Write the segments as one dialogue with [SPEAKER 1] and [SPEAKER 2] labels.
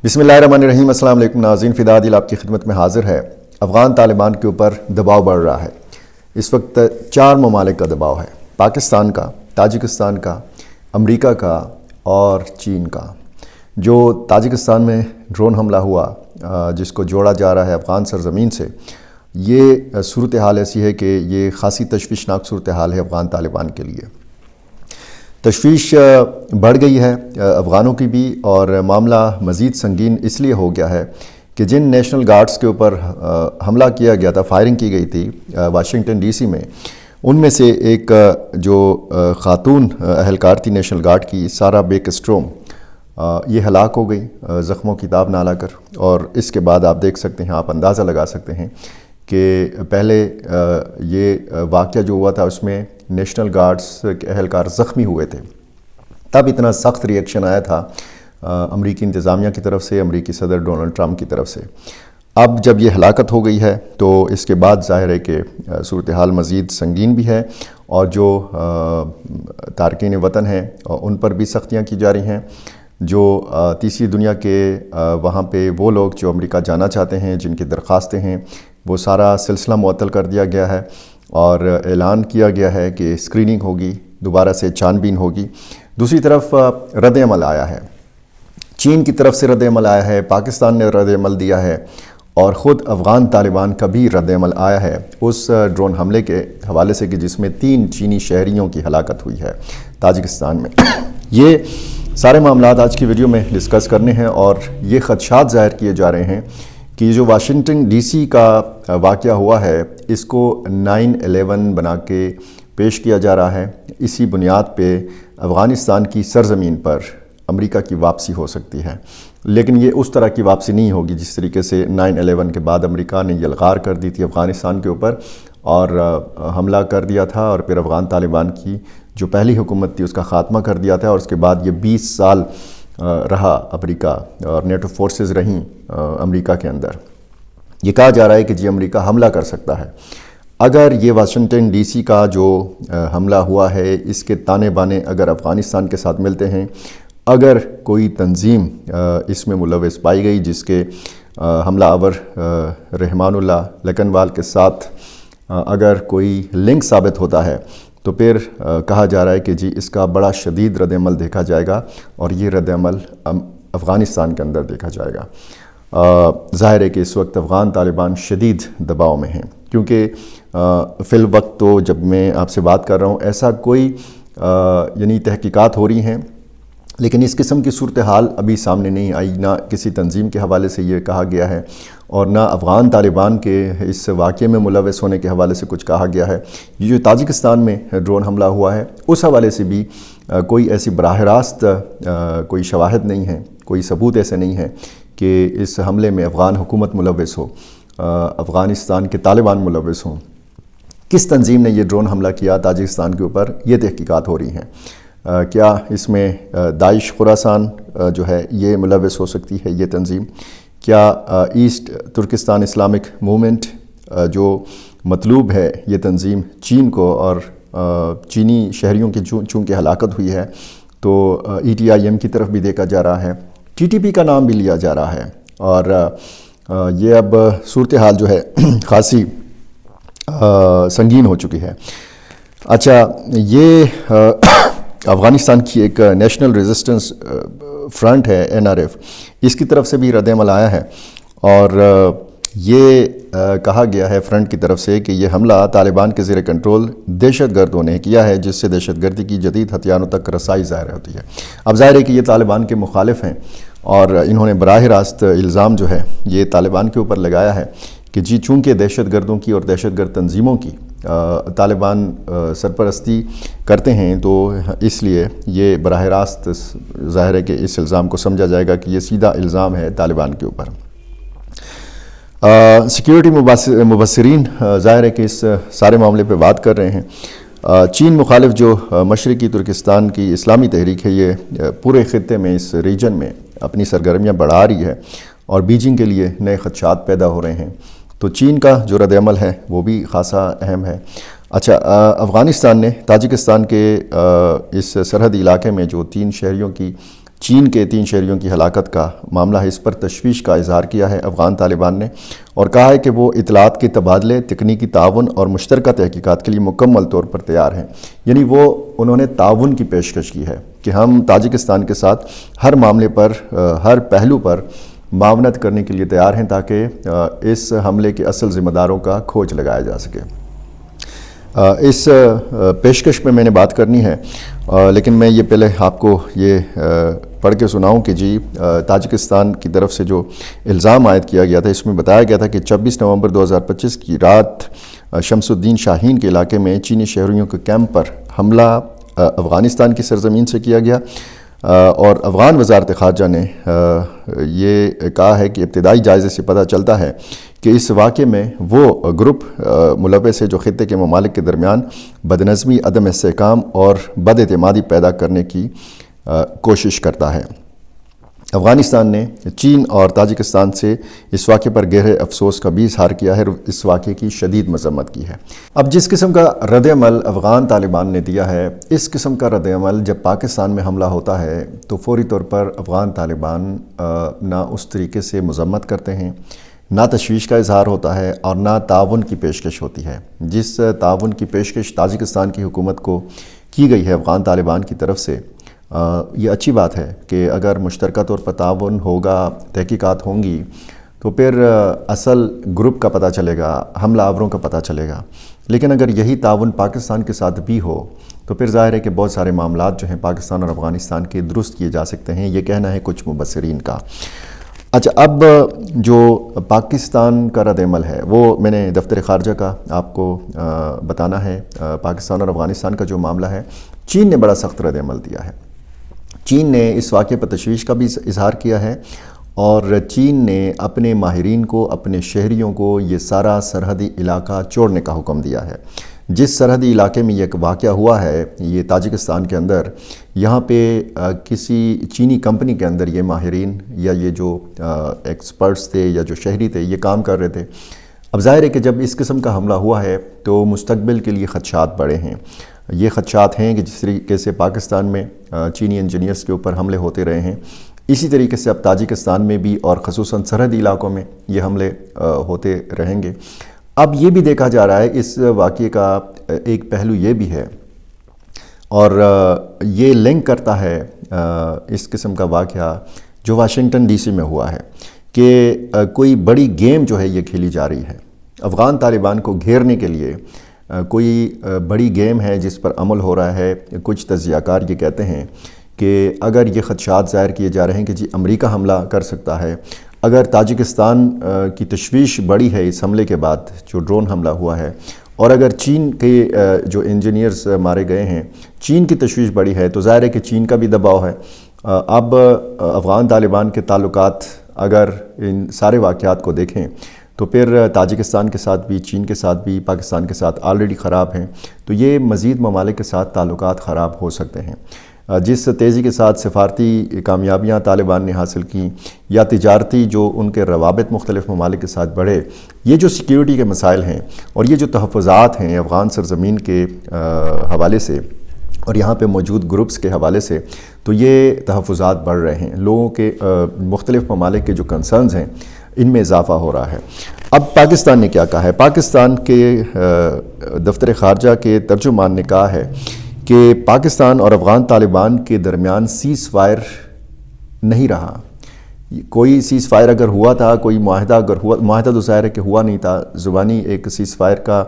[SPEAKER 1] بسم اللہ الرحمن الرحیم۔ السلام علیکم ناظرین، فدا دل آپ کی خدمت میں حاضر ہے۔ افغان طالبان کے اوپر دباؤ بڑھ رہا ہے۔ اس وقت 4 ممالک کا دباؤ ہے: پاکستان کا، تاجکستان کا، امریکہ کا اور چین کا۔ جو تاجکستان میں ڈرون حملہ ہوا جس کو جوڑا جا رہا ہے افغان سرزمین سے، یہ صورتحال ایسی ہے کہ یہ خاصی تشویشناک صورتحال ہے افغان طالبان کے لیے۔ تشویش بڑھ گئی ہے افغانوں کی بھی، اور معاملہ مزید سنگین اس لیے ہو گیا ہے کہ جن نیشنل گارڈز کے اوپر حملہ کیا گیا تھا، فائرنگ کی گئی تھی واشنگٹن ڈی سی میں، ان میں سے ایک جو خاتون اہلکار تھی نیشنل گارڈ کی، سارا بیکسٹروم، یہ ہلاک ہو گئی زخموں کی تاب نہ لا کر۔ اور اس کے بعد آپ دیکھ سکتے ہیں، آپ اندازہ لگا سکتے ہیں کہ پہلے یہ واقعہ جو ہوا تھا اس میں نیشنل گارڈز کے اہلکار زخمی ہوئے تھے، تب اتنا سخت ری ایکشن آیا تھا امریکی انتظامیہ کی طرف سے، امریکی صدر ڈونلڈ ٹرمپ کی طرف سے۔ اب جب یہ ہلاکت ہو گئی ہے تو اس کے بعد ظاہر ہے کہ صورتحال مزید سنگین بھی ہے، اور جو تارکین وطن ہیں ان پر بھی سختیاں کی جا رہی ہیں۔ جو تیسری دنیا کے وہاں پہ وہ لوگ جو امریکہ جانا چاہتے ہیں، جن کی درخواستیں ہیں، وہ سارا سلسلہ معطل کر دیا گیا ہے، اور اعلان کیا گیا ہے کہ اسکریننگ ہوگی، دوبارہ سے چھان بین ہوگی۔ دوسری طرف رد عمل آیا ہے، چین کی طرف سے رد عمل آیا ہے، پاکستان نے رد عمل دیا ہے، اور خود افغان طالبان کا بھی رد عمل آیا ہے اس ڈرون حملے کے حوالے سے کہ جس میں 3 چینی شہریوں کی ہلاکت ہوئی ہے تاجکستان میں۔ یہ سارے معاملات آج کی ویڈیو میں ڈسکس کرنے ہیں، اور یہ خدشات ظاہر کیے جا رہے ہیں کہ جو واشنگٹن ڈی سی کا واقعہ ہوا ہے، اس کو 9/11 بنا کے پیش کیا جا رہا ہے۔ اسی بنیاد پہ افغانستان کی سرزمین پر امریکہ کی واپسی ہو سکتی ہے، لیکن یہ اس طرح کی واپسی نہیں ہوگی جس طریقے سے 9/11 کے بعد امریکہ نے یلغار کر دی تھی افغانستان کے اوپر اور حملہ کر دیا تھا، اور پھر افغان طالبان کی جو پہلی حکومت تھی اس کا خاتمہ کر دیا تھا، اور اس کے بعد یہ 20 سال رہا امریکہ، اور نیٹو فورسز رہیں امریکہ کے اندر۔ یہ کہا جا رہا ہے کہ امریکہ حملہ کر سکتا ہے۔ اگر یہ واشنگٹن ڈی سی کا جو حملہ ہوا ہے، اس کے تانے بانے اگر افغانستان کے ساتھ ملتے ہیں، اگر کوئی تنظیم اس میں ملوث پائی گئی جس کے حملہ آور رحمان اللہ لکنوال کے ساتھ اگر کوئی لنک ثابت ہوتا ہے، تو پھر کہا جا رہا ہے کہ اس کا بڑا شدید رد عمل دیکھا جائے گا، اور یہ رد عمل افغانستان کے اندر دیکھا جائے گا۔ ظاہر ہے کہ اس وقت افغان طالبان شدید دباؤ میں ہیں، کیونکہ فی الوقت تو جب میں آپ سے بات کر رہا ہوں ایسا کوئی یعنی تحقیقات ہو رہی ہیں، لیکن اس قسم کی صورتحال ابھی سامنے نہیں آئی، نہ کسی تنظیم کے حوالے سے یہ کہا گیا ہے، اور نہ افغان طالبان کے اس واقعے میں ملوث ہونے کے حوالے سے کچھ کہا گیا ہے۔ یہ جو تاجکستان میں ڈرون حملہ ہوا ہے، اس حوالے سے بھی کوئی ایسی براہ راست کوئی شواہد نہیں ہے، کوئی ثبوت ایسے نہیں ہے کہ اس حملے میں افغان حکومت ملوث ہو، افغانستان کے طالبان ملوث ہوں۔ کس تنظیم نے یہ ڈرون حملہ کیا تاجکستان کے اوپر، یہ تحقیقات ہو رہی ہیں۔ کیا اس میں داعش خراسان جو ہے یہ ملوث ہو سکتی ہے یہ تنظیم؟ کیا ایسٹ ترکستان اسلامک موومنٹ جو مطلوب ہے یہ تنظیم چین کو، اور چینی شہریوں کی چونکہ ہلاکت ہوئی ہے تو ETIM کی طرف بھی دیکھا جا رہا ہے، TTP کا نام بھی لیا جا رہا ہے، اور یہ اب صورتحال جو ہے خاصی سنگین ہو چکی ہے۔ اچھا، یہ افغانستان کی ایک نیشنل ریزسٹنس فرنٹ ہے NRF، اس کی طرف سے بھی رد عمل آیا ہے، اور یہ کہا گیا ہے فرنٹ کی طرف سے کہ یہ حملہ طالبان کے زیر کنٹرول دہشت گردوں نے کیا ہے، جس سے دہشت گردی کی جدید ہتھیاروں تک رسائی ظاہر ہوتی ہے۔ اب ظاہر ہے کہ یہ طالبان کے مخالف ہیں، اور انہوں نے براہ راست الزام جو ہے یہ طالبان کے اوپر لگایا ہے کہ چونکہ دہشت گردوں کی اور دہشت گرد تنظیموں کی طالبان سرپرستی کرتے ہیں، تو اس لیے یہ براہ راست ظاہر ہے کہ اس الزام کو سمجھا جائے گا کہ یہ سیدھا الزام ہے طالبان کے اوپر۔ سیکیورٹی مبصرین ظاہر ہے کہ اس سارے معاملے پہ بات کر رہے ہیں۔ چین مخالف جو مشرقی ترکستان کی اسلامی تحریک ہے، یہ پورے خطے میں اس ریجن میں اپنی سرگرمیاں بڑھا رہی ہے، اور بیجنگ کے لیے نئے خدشات پیدا ہو رہے ہیں، تو چین کا جو رد عمل ہے وہ بھی خاصا اہم ہے۔ اچھا، افغانستان نے تاجکستان کے اس سرحدی علاقے میں جو 3 شہریوں کی چین کے 3 شہریوں کی ہلاکت کا معاملہ ہے، اس پر تشویش کا اظہار کیا ہے افغان طالبان نے، اور کہا ہے کہ وہ اطلاعات کے تبادلے، تکنیکی تعاون اور مشترکہ تحقیقات کے لیے مکمل طور پر تیار ہیں۔ یعنی انہوں نے تعاون کی پیشکش کی ہے کہ ہم تاجکستان کے ساتھ ہر معاملے پر، ہر پہلو پر معاونت کرنے کے لیے تیار ہیں تاکہ اس حملے کے اصل ذمہ داروں کا کھوج لگایا جا سکے۔ اس پیشکش پہ میں نے بات کرنی ہے، لیکن میں یہ پہلے آپ کو یہ پڑھ کے سناؤں کہ جی تاجکستان کی طرف سے جو الزام عائد کیا گیا تھا، اس میں بتایا گیا تھا کہ 26 نومبر 2025 کی رات شمس الدین شاہین کے علاقے میں چینی شہریوں کے کیمپ پر حملہ افغانستان کی سرزمین سے کیا گیا، اور افغان وزارت خارجہ نے یہ کہا ہے کہ ابتدائی جائزے سے پتہ چلتا ہے کہ اس واقعے میں وہ گروپ ملوث ہے جو خطے کے ممالک کے درمیان بدنظمی، عدم استحکام اور بد اعتمادی پیدا کرنے کی کوشش کرتا ہے۔ افغانستان نے چین اور تاجکستان سے اس واقعے پر گہرے افسوس کا بھی اظہار کیا ہے اور اس واقعے کی شدید مذمت کی ہے۔ اب جس قسم کا رد عمل افغان طالبان نے دیا ہے، اس قسم کا رد عمل جب پاکستان میں حملہ ہوتا ہے تو فوری طور پر افغان طالبان نہ اس طریقے سے مذمت کرتے ہیں، نہ تشویش کا اظہار ہوتا ہے اور نہ تعاون کی پیشکش ہوتی ہے۔ جس تعاون کی پیشکش تاجکستان کی حکومت کو کی گئی ہے افغان طالبان کی طرف سے، یہ اچھی بات ہے کہ اگر مشترکہ طور پر تعاون ہوگا، تحقیقات ہوں گی، تو پھر اصل گروپ کا پتہ چلے گا، حملہ آوروں کا پتہ چلے گا۔ لیکن اگر یہی تعاون پاکستان کے ساتھ بھی ہو تو پھر ظاہر ہے کہ بہت سارے معاملات جو ہیں پاکستان اور افغانستان کے درست کیے جا سکتے ہیں، یہ کہنا ہے کچھ مبصرین کا۔ اچھا، اب جو پاکستان کا رد عمل ہے وہ میں نے دفتر خارجہ کا آپ کو بتانا ہے۔ پاکستان اور افغانستان کا جو معاملہ ہے، چین نے بڑا سخت رد عمل دیا ہے۔ چین نے اس واقعے پر تشویش کا بھی اظہار کیا ہے، اور چین نے اپنے ماہرین کو، اپنے شہریوں کو یہ سارا سرحدی علاقہ چھوڑنے کا حکم دیا ہے۔ جس سرحدی علاقے میں یہ واقعہ ہوا ہے، یہ تاجکستان کے اندر، یہاں پہ کسی چینی کمپنی کے اندر یہ ماہرین یا یہ جو ایکسپرٹس تھے یا جو شہری تھے یہ کام کر رہے تھے۔ اب ظاہر ہے کہ جب اس قسم کا حملہ ہوا ہے تو مستقبل کے لیے خدشات بڑے ہیں۔ یہ خدشات ہیں کہ جس طریقے سے پاکستان میں چینی انجینئرز کے اوپر حملے ہوتے رہے ہیں، اسی طریقے سے اب تاجکستان میں بھی اور خصوصاً سرحدی علاقوں میں یہ حملے ہوتے رہیں گے۔ اب یہ بھی دیکھا جا رہا ہے، اس واقعے کا ایک پہلو یہ بھی ہے، اور یہ لنک کرتا ہے اس قسم کا واقعہ جو واشنگٹن ڈی سی میں ہوا ہے، کہ کوئی بڑی گیم جو ہے یہ کھیلی جا رہی ہے افغان طالبان کو گھیرنے کے لیے۔ کوئی بڑی گیم ہے جس پر عمل ہو رہا ہے۔ کچھ تجزیہ کار یہ کہتے ہیں کہ اگر یہ خدشات ظاہر کیے جا رہے ہیں کہ جی امریکہ حملہ کر سکتا ہے، اگر تاجکستان کی تشویش بڑی ہے اس حملے کے بعد جو ڈرون حملہ ہوا ہے، اور اگر چین کے جو انجینئرز مارے گئے ہیں، چین کی تشویش بڑی ہے، تو ظاہر ہے کہ چین کا بھی دباؤ ہے۔ اب افغان طالبان کے تعلقات اگر ان سارے واقعات کو دیکھیں تو پھر تاجکستان کے ساتھ بھی، چین کے ساتھ بھی، پاکستان کے ساتھ آلریڈی خراب ہیں، تو یہ مزید ممالک کے ساتھ تعلقات خراب ہو سکتے ہیں۔ جس تیزی کے ساتھ سفارتی کامیابیاں طالبان نے حاصل کیں یا تجارتی جو ان کے روابط مختلف ممالک کے ساتھ بڑھے، یہ جو سیکیورٹی کے مسائل ہیں اور یہ جو تحفظات ہیں افغان سرزمین کے حوالے سے اور یہاں پہ موجود گروپس کے حوالے سے، تو یہ تحفظات بڑھ رہے ہیں۔ لوگوں کے مختلف ممالک کے جو کنسرنز ہیں ان میں اضافہ ہو رہا ہے۔ اب پاکستان نے کیا کہا ہے؟ پاکستان کے دفتر خارجہ کے ترجمان نے کہا ہے کہ پاکستان اور افغان طالبان کے درمیان سیز فائر نہیں رہا۔ کوئی سیز فائر اگر ہوا تھا، کوئی معاہدہ اگر ہوا، معاہدہ تو ظاہر ہے کہ ہوا نہیں تھا، زبانی ایک سیز فائر کا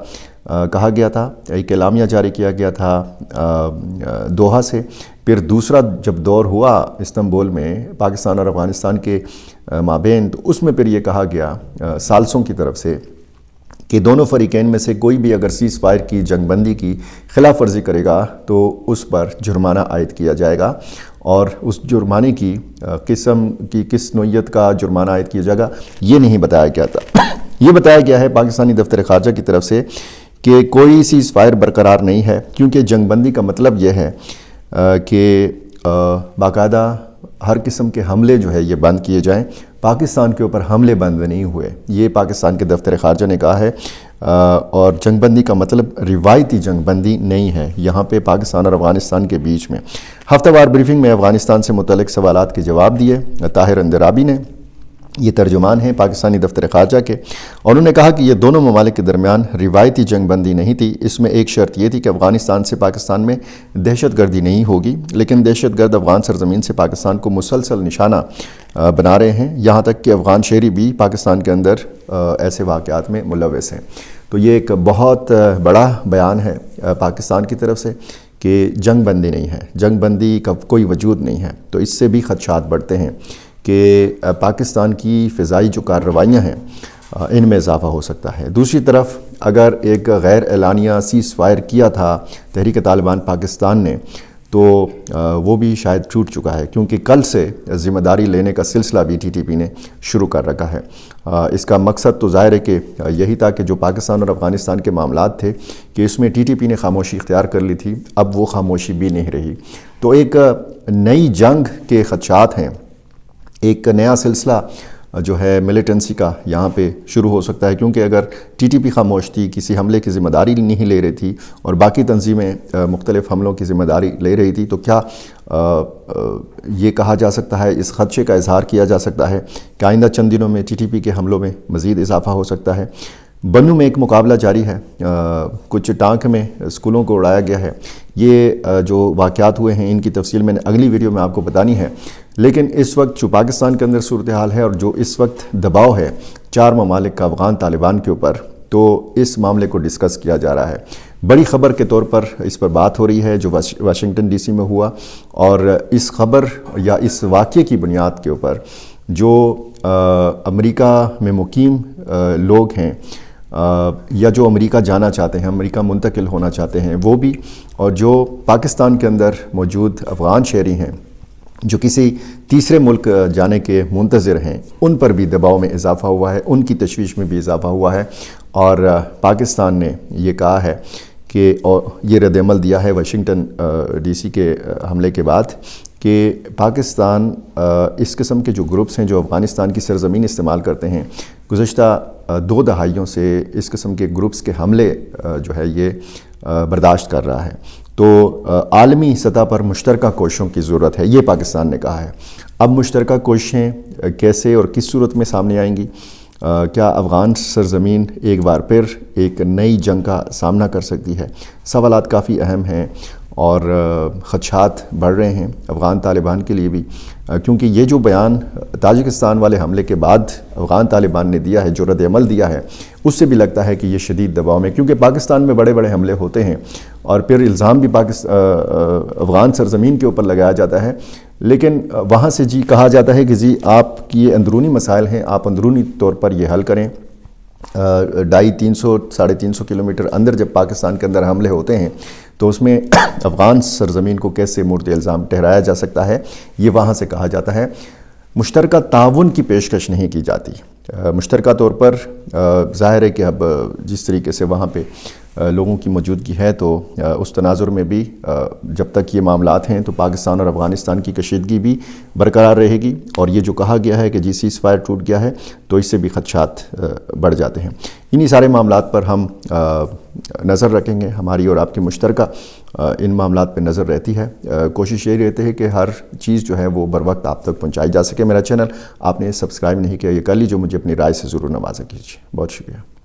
[SPEAKER 1] کہا گیا تھا، ایک اعلامیہ جاری کیا گیا تھا دوحہ سے۔ پھر دوسرا جب دور ہوا استنبول میں پاکستان اور افغانستان کے مابین، تو اس میں پھر یہ کہا گیا ثالثوں کی طرف سے کہ دونوں فریقین میں سے کوئی بھی اگر سیز فائر کی، جنگ بندی کی خلاف ورزی کرے گا تو اس پر جرمانہ عائد کیا جائے گا، اور اس جرمانے کی قسم کی کس نوعیت کا جرمانہ عائد کیا جائے گا یہ نہیں بتایا گیا تھا۔ یہ بتایا گیا ہے پاکستانی دفتر خارجہ کی طرف سے کہ کوئی سیز فائر برقرار نہیں ہے، کیونکہ جنگ بندی کا مطلب یہ ہے کہ باقاعدہ ہر قسم کے حملے جو ہے یہ بند کیے جائیں۔ پاکستان کے اوپر حملے بند نہیں ہوئے، یہ پاکستان کے دفتر خارجہ نے کہا ہے۔ اور جنگ بندی کا مطلب روایتی جنگ بندی نہیں ہے یہاں پہ پاکستان اور افغانستان کے بیچ میں۔ ہفتہ وار بریفنگ میں افغانستان سے متعلق سوالات کے جواب دیے طاہر اندرابی نے، یہ ترجمان ہیں پاکستانی دفتر خارجہ کے، اور انہوں نے کہا کہ یہ دونوں ممالک کے درمیان روایتی جنگ بندی نہیں تھی، اس میں ایک شرط یہ تھی کہ افغانستان سے پاکستان میں دہشت گردی نہیں ہوگی، لیکن دہشت گرد افغان سرزمین سے پاکستان کو مسلسل نشانہ بنا رہے ہیں، یہاں تک کہ افغان شہری بھی پاکستان کے اندر ایسے واقعات میں ملوث ہیں۔ تو یہ ایک بہت بڑا بیان ہے پاکستان کی طرف سے کہ جنگ بندی نہیں ہے، جنگ بندی کا کوئی وجود نہیں ہے، تو اس سے بھی خدشات بڑھتے ہیں کہ پاکستان کی فضائی جو کارروائیاں ہیں ان میں اضافہ ہو سکتا ہے۔ دوسری طرف اگر ایک غیر اعلانیہ سیز فائر کیا تھا تحریک طالبان پاکستان نے تو وہ بھی شاید ٹوٹ چکا ہے، کیونکہ کل سے ذمہ داری لینے کا سلسلہ بھی ٹی ٹی پی نے شروع کر رکھا ہے۔ اس کا مقصد تو ظاہر ہے کہ یہی تھا کہ جو پاکستان اور افغانستان کے معاملات تھے کہ اس میں ٹی ٹی پی نے خاموشی اختیار کر لی تھی، اب وہ خاموشی بھی نہیں رہی، تو ایک نئی جنگ کے خدشات ہیں، ایک نیا سلسلہ جو ہے ملیٹنسی کا یہاں پہ شروع ہو سکتا ہے، کیونکہ اگر ٹی ٹی پی خاموش تھی، کسی حملے کی ذمہ داری نہیں لے رہی تھی اور باقی تنظیمیں مختلف حملوں کی ذمہ داری لے رہی تھی، تو کیا یہ کہا جا سکتا ہے، اس خدشے کا اظہار کیا جا سکتا ہے کہ آئندہ چند دنوں میں ٹی ٹی پی کے حملوں میں مزید اضافہ ہو سکتا ہے۔ بنو میں ایک مقابلہ جاری ہے، کچھ ٹانک میں اسکولوں کو اڑایا گیا ہے، یہ جو واقعات ہوئے ہیں ان کی تفصیل میں نے اگلی ویڈیو میں آپ کو بتانی ہے، لیکن اس وقت جو پاکستان کے اندر صورتحال ہے اور جو اس وقت دباؤ ہے 4 ممالک کا افغان طالبان کے اوپر، تو اس معاملے کو ڈسکس کیا جا رہا ہے۔ بڑی خبر کے طور پر اس پر بات ہو رہی ہے جو واشنگٹن ڈی سی میں ہوا، اور اس خبر یا اس واقعے کی بنیاد کے اوپر جو امریکہ میں مقیم لوگ ہیں یا جو امریکہ جانا چاہتے ہیں، امریکہ منتقل ہونا چاہتے ہیں، وہ بھی، اور جو پاکستان کے اندر موجود افغان شہری ہیں جو کسی تیسرے ملک جانے کے منتظر ہیں، ان پر بھی دباؤ میں اضافہ ہوا ہے، ان کی تشویش میں بھی اضافہ ہوا ہے، اور پاکستان نے یہ کہا ہے کہ یہ رد عمل دیا ہے واشنگٹن ڈی سی کے حملے کے بعد کہ پاکستان اس قسم کے جو گروپس ہیں جو افغانستان کی سرزمین استعمال کرتے ہیں، گزشتہ 2 دہائیوں سے اس قسم کے گروپس کے حملے جو ہے یہ برداشت کر رہا ہے، تو عالمی سطح پر مشترکہ کوششوں کی ضرورت ہے، یہ پاکستان نے کہا ہے۔ اب مشترکہ کوششیں کیسے اور کس صورت میں سامنے آئیں گی؟ کیا افغان سرزمین ایک بار پھر ایک نئی جنگ کا سامنا کر سکتی ہے؟ سوالات کافی اہم ہیں اور خدشات بڑھ رہے ہیں افغان طالبان کے لیے بھی، کیونکہ یہ جو بیان تاجکستان والے حملے کے بعد افغان طالبان نے دیا ہے، جو رد عمل دیا ہے، اس سے بھی لگتا ہے کہ یہ شدید دباؤ میں، کیونکہ پاکستان میں بڑے بڑے حملے ہوتے ہیں اور پھر الزام بھی افغان سرزمین کے اوپر لگایا جاتا ہے، لیکن وہاں سے کہا جاتا ہے کہ آپ کی یہ اندرونی مسائل ہیں، آپ اندرونی طور پر یہ حل کریں۔ 250 ساڑھے 300 کلومیٹر اندر جب پاکستان کے اندر حملے ہوتے ہیں تو اس میں افغان سرزمین کو کیسے مورد الزام ٹھہرایا جا سکتا ہے، یہ وہاں سے کہا جاتا ہے۔ مشترکہ تعاون کی پیشکش نہیں کی جاتی، مشترکہ طور پر ظاہر ہے کہ اب جس طریقے سے وہاں پہ لوگوں کی موجودگی ہے تو اس تناظر میں بھی جب تک یہ معاملات ہیں تو پاکستان اور افغانستان کی کشیدگی بھی برقرار رہے گی، اور یہ جو کہا گیا ہے کہ سیز فائر ٹوٹ گیا ہے تو اس سے بھی خدشات بڑھ جاتے ہیں۔ انہی سارے معاملات پر ہم نظر رکھیں گے، ہماری اور آپ کی مشترکہ ان معاملات پہ نظر رہتی ہے، کوشش یہ رہتی ہے کہ ہر چیز جو ہے وہ بر وقت آپ تک پہنچائی جا سکے۔ میرا چینل آپ نے سبسکرائب نہیں کیا، یہ کر لیجیے، مجھے اپنی رائے سے ضرور نوازا کیجیے۔ بہت شکریہ۔